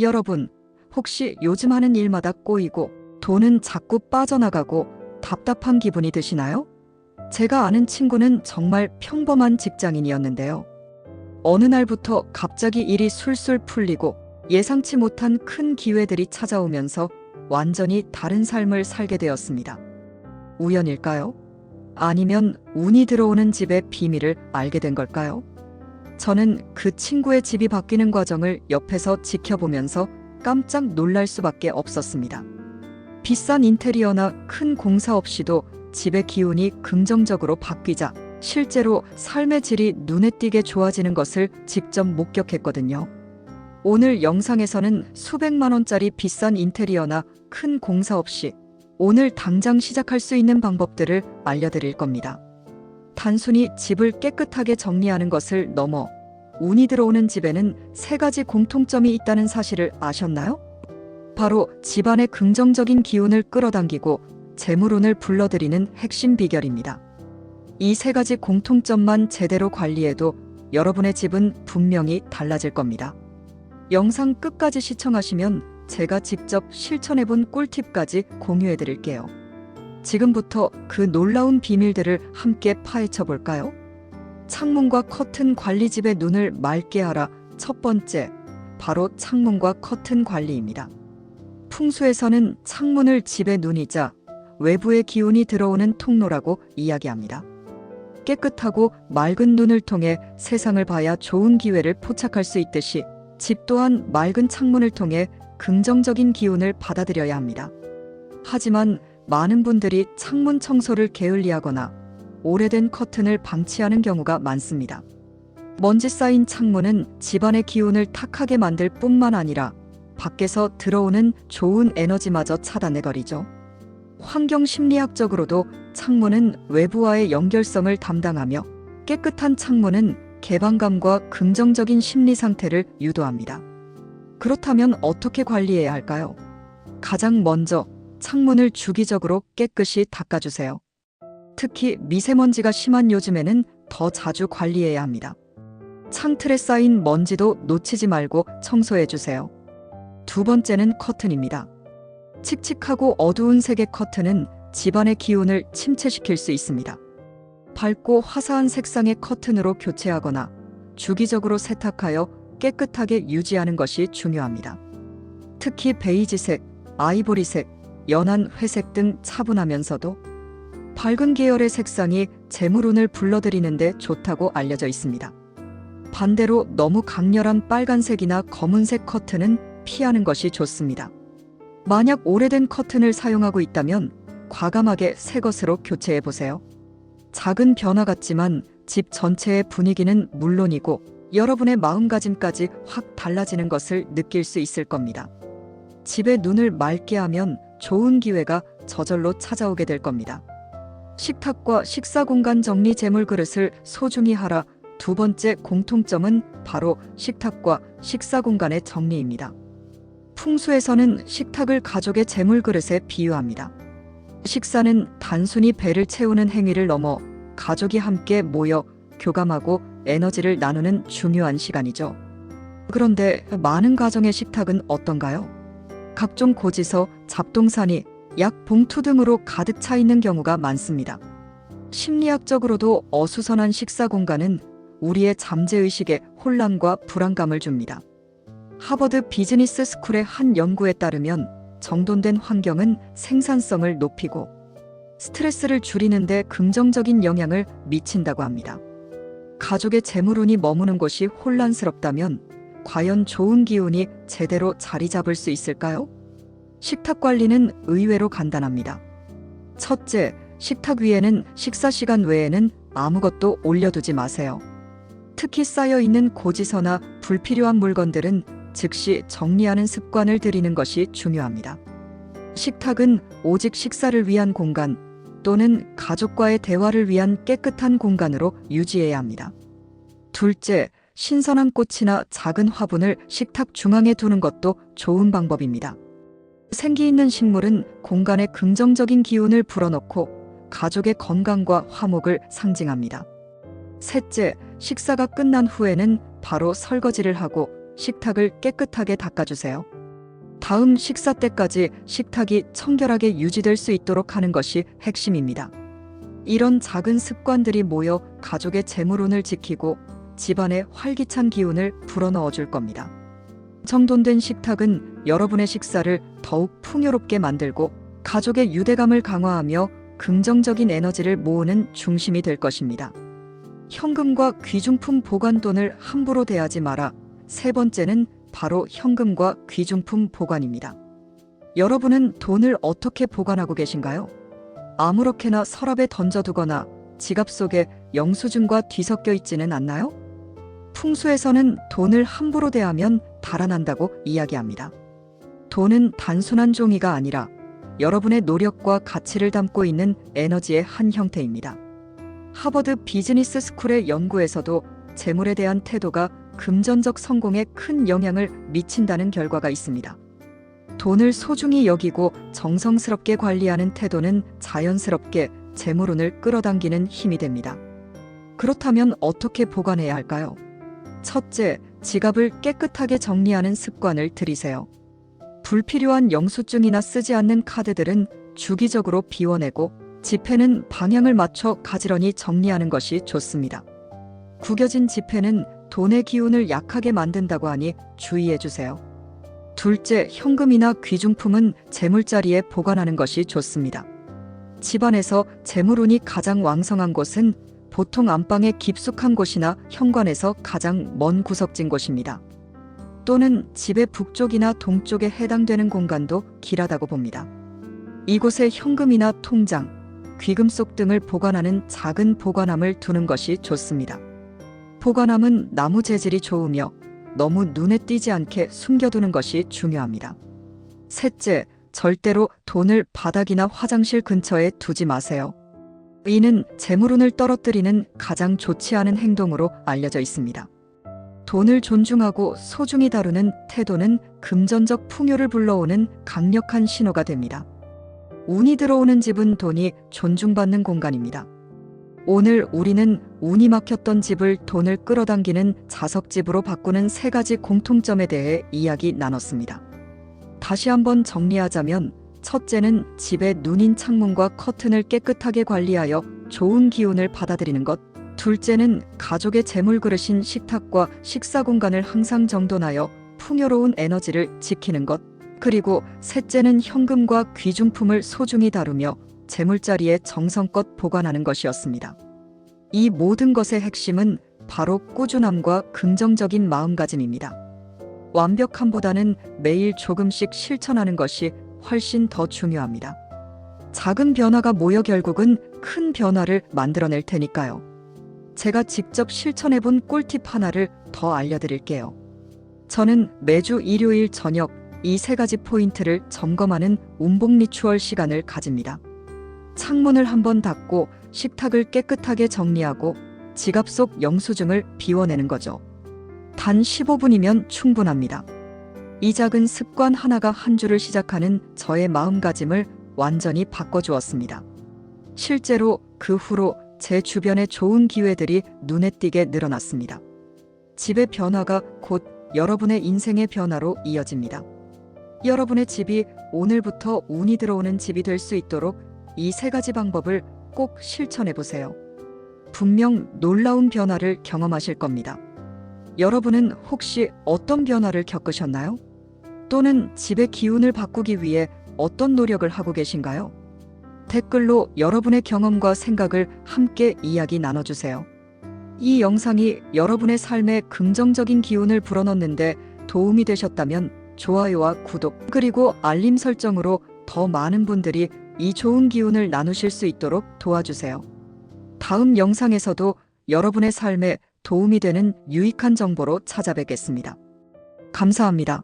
여러분, 혹시 요즘 하는 일마다 꼬이고 돈은 자꾸 빠져나가고 답답한 기분이 드시나요? 제가 아는 친구는 정말 평범한 직장인이었는데요. 어느 날부터 갑자기 일이 술술 풀리고 예상치 못한 큰 기회들이 찾아오면서 완전히 다른 삶을 살게 되었습니다. 우연일까요? 아니면 운이 들어오는 집의 비밀을 알게 된 걸까요? 저는 그 친구의 집이 바뀌는 과정을 옆에서 지켜보면서 깜짝 놀랄 수밖에 없었습니다. 비싼 인테리어나 큰 공사 없이도 집의 기운이 긍정적으로 바뀌자 실제로 삶의 질이 눈에 띄게 좋아지는 것을 직접 목격했거든요. 오늘 영상에서는 수백만 원짜리 비싼 인테리어나 큰 공사 없이 오늘 당장 시작할 수 있는 방법들을 알려드릴 겁니다. 단순히 집을 깨끗하게 정리하는 것을 넘어 운이 들어오는 집에는 3가지 공통점이 있다는 사실을 아셨나요? 바로 집안의 긍정적인 기운을 끌어당기고 재물운을 불러들이는 핵심 비결입니다. 이 3가지 공통점만 제대로 관리해도 여러분의 집은 분명히 달라질 겁니다. 영상 끝까지 시청하시면 제가 직접 실천해본 꿀팁까지 공유해드릴게요. 지금부터 그 놀라운 비밀들을 함께 파헤쳐 볼까요? 창문과 커튼 관리. 집의 눈을 맑게 하라. 첫 번째, 바로 창문과 커튼 관리입니다. 풍수에서는 창문을 집의 눈이자 외부의 기운이 들어오는 통로라고 이야기합니다. 깨끗하고 맑은 눈을 통해 세상을 봐야 좋은 기회를 포착할 수 있듯이 집 또한 맑은 창문을 통해 긍정적인 기운을 받아들여야 합니다. 하지만 많은 분들이 창문 청소를 게을리하거나 오래된 커튼을 방치하는 경우가 많습니다. 먼지 쌓인 창문은 집안의 기운을 탁하게 만들 뿐만 아니라 밖에서 들어오는 좋은 에너지마저 차단해버리죠. 환경심리학적으로도 창문은 외부와의 연결성을 담당하며 깨끗한 창문은 개방감과 긍정적인 심리 상태를 유도합니다. 그렇다면 어떻게 관리해야 할까요? 가장 먼저 창문을 주기적으로 깨끗이 닦아주세요. 특히 미세먼지가 심한 요즘에는 더 자주 관리해야 합니다. 창틀에 쌓인 먼지도 놓치지 말고 청소해주세요. 두 번째는 커튼입니다. 칙칙하고 어두운 색의 커튼은 집안의 기운을 침체시킬 수 있습니다. 밝고 화사한 색상의 커튼으로 교체하거나 주기적으로 세탁하여 깨끗하게 유지하는 것이 중요합니다. 특히 베이지색, 아이보리색, 연한 회색 등 차분하면서도 밝은 계열의 색상이 재물운을 불러들이는 데 좋다고 알려져 있습니다. 반대로 너무 강렬한 빨간색이나 검은색 커튼은 피하는 것이 좋습니다. 만약 오래된 커튼을 사용하고 있다면 과감하게 새 것으로 교체해 보세요. 작은 변화 같지만 집 전체의 분위기는 물론이고 여러분의 마음가짐까지 확 달라지는 것을 느낄 수 있을 겁니다. 집의 눈을 맑게 하면 좋은 기회가 저절로 찾아오게 될 겁니다. 식탁과 식사 공간 정리. 재물 그릇을 소중히 하라. 두 번째 공통점은 바로 식탁과 식사 공간의 정리입니다. 풍수에서는 식탁을 가족의 재물 그릇에 비유합니다. 식사는 단순히 배를 채우는 행위를 넘어 가족이 함께 모여 교감하고 에너지를 나누는 중요한 시간이죠. 그런데 많은 가정의 식탁은 어떤가요? 각종 고지서, 잡동사니, 약, 봉투 등으로 가득 차 있는 경우가 많습니다. 심리학적으로도 어수선한 식사 공간은 우리의 잠재의식에 혼란과 불안감을 줍니다. 하버드 비즈니스 스쿨의 한 연구에 따르면 정돈된 환경은 생산성을 높이고 스트레스를 줄이는 데 긍정적인 영향을 미친다고 합니다. 가족의 재물운이 머무는 곳이 혼란스럽다면 과연 좋은 기운이 제대로 자리 잡을 수 있을까요? 식탁 관리는 의외로 간단합니다. 첫째, 식탁 위에는 식사 시간 외에는 아무것도 올려두지 마세요. 특히 쌓여있는 고지서나 불필요한 물건들은 즉시 정리하는 습관을 들이는 것이 중요합니다. 식탁은 오직 식사를 위한 공간 또는 가족과의 대화를 위한 깨끗한 공간으로 유지해야 합니다. 둘째, 신선한 꽃이나 작은 화분을 식탁 중앙에 두는 것도 좋은 방법입니다. 생기 있는 식물은 공간에 긍정적인 기운을 불어넣고 가족의 건강과 화목을 상징합니다. 셋째, 식사가 끝난 후에는 바로 설거지를 하고 식탁을 깨끗하게 닦아주세요. 다음 식사 때까지 식탁이 청결하게 유지될 수 있도록 하는 것이 핵심입니다. 이런 작은 습관들이 모여 가족의 재물운을 지키고 집안에 활기찬 기운을 불어넣어 줄 겁니다. 정돈된 식탁은 여러분의 식사를 더욱 풍요롭게 만들고 가족의 유대감을 강화하며 긍정적인 에너지를 모으는 중심이 될 것입니다. 현금과 귀중품 보관돈을 함부로 대하지 마라. 세 번째는 바로 현금과 귀중품 보관입니다. 여러분은 돈을 어떻게 보관하고 계신가요? 아무렇게나 서랍에 던져두거나 지갑 속에 영수증과 뒤섞여 있지는 않나요? 풍수에서는 돈을 함부로 대하면 달아난다고 이야기합니다. 돈은 단순한 종이가 아니라 여러분의 노력과 가치를 담고 있는 에너지의 한 형태입니다. 하버드 비즈니스 스쿨의 연구에서도 재물에 대한 태도가 금전적 성공에 큰 영향을 미친다는 결과가 있습니다. 돈을 소중히 여기고 정성스럽게 관리하는 태도는 자연스럽게 재물운을 끌어당기는 힘이 됩니다. 그렇다면 어떻게 보관해야 할까요? 첫째, 지갑을 깨끗하게 정리하는 습관을 들이세요. 불필요한 영수증이나 쓰지 않는 카드들은 주기적으로 비워내고 지폐는 방향을 맞춰 가지런히 정리하는 것이 좋습니다. 구겨진 지폐는 돈의 기운을 약하게 만든다고 하니 주의해 주세요. 둘째, 현금이나 귀중품은 재물자리에 보관하는 것이 좋습니다. 집안에서 재물운이 가장 왕성한 곳은 보통 안방의 깊숙한 곳이나 현관에서 가장 먼 구석진 곳입니다. 또는 집의 북쪽이나 동쪽에 해당되는 공간도 길하다고 봅니다. 이곳에 현금이나 통장, 귀금속 등을 보관하는 작은 보관함을 두는 것이 좋습니다. 보관함은 나무 재질이 좋으며 너무 눈에 띄지 않게 숨겨두는 것이 중요합니다. 셋째, 절대로 돈을 바닥이나 화장실 근처에 두지 마세요. 이는 재물운을 떨어뜨리는 가장 좋지 않은 행동으로 알려져 있습니다. 돈을 존중하고 소중히 다루는 태도는 금전적 풍요를 불러오는 강력한 신호가 됩니다. 운이 들어오는 집은 돈이 존중받는 공간입니다. 오늘 우리는 운이 막혔던 집을 돈을 끌어당기는 자석집으로 바꾸는 세 가지 공통점에 대해 이야기 나눴습니다. 다시 한번 정리하자면, 첫째는 집의 눈인 창문과 커튼을 깨끗하게 관리하여 좋은 기운을 받아들이는 것. 둘째는 가족의 재물 그릇인 식탁과 식사 공간을 항상 정돈하여 풍요로운 에너지를 지키는 것. 그리고 셋째는 현금과 귀중품을 소중히 다루며 재물자리에 정성껏 보관하는 것이었습니다. 이 모든 것의 핵심은 바로 꾸준함과 긍정적인 마음가짐입니다. 완벽함보다는 매일 조금씩 실천하는 것이 훨씬 더 중요합니다. 작은 변화가 모여 결국은 큰 변화를 만들어낼 테니까요. 제가 직접 실천해본 꿀팁 하나를 더 알려드릴게요. 저는 매주 일요일 저녁 이 세 가지 포인트를 점검하는 운봉 리추얼 시간을 가집니다. 창문을 한번 닫고 식탁을 깨끗하게 정리하고 지갑 속 영수증을 비워내는 거죠. 단 15분이면 충분합니다. 이 작은 습관 하나가 한 주를 시작하는 저의 마음가짐을 완전히 바꿔주었습니다. 실제로 그 후로 제 주변에 좋은 기회들이 눈에 띄게 늘어났습니다. 집의 변화가 곧 여러분의 인생의 변화로 이어집니다. 여러분의 집이 오늘부터 운이 들어오는 집이 될 수 있도록 이 세 가지 방법을 꼭 실천해 보세요. 분명 놀라운 변화를 경험하실 겁니다. 여러분은 혹시 어떤 변화를 겪으셨나요? 또는 집의 기운을 바꾸기 위해 어떤 노력을 하고 계신가요? 댓글로 여러분의 경험과 생각을 함께 이야기 나눠주세요. 이 영상이 여러분의 삶에 긍정적인 기운을 불어넣는데 도움이 되셨다면 좋아요와 구독, 그리고 알림 설정으로 더 많은 분들이 이 좋은 기운을 나누실 수 있도록 도와주세요. 다음 영상에서도 여러분의 삶에 도움이 되는 유익한 정보로 찾아뵙겠습니다. 감사합니다.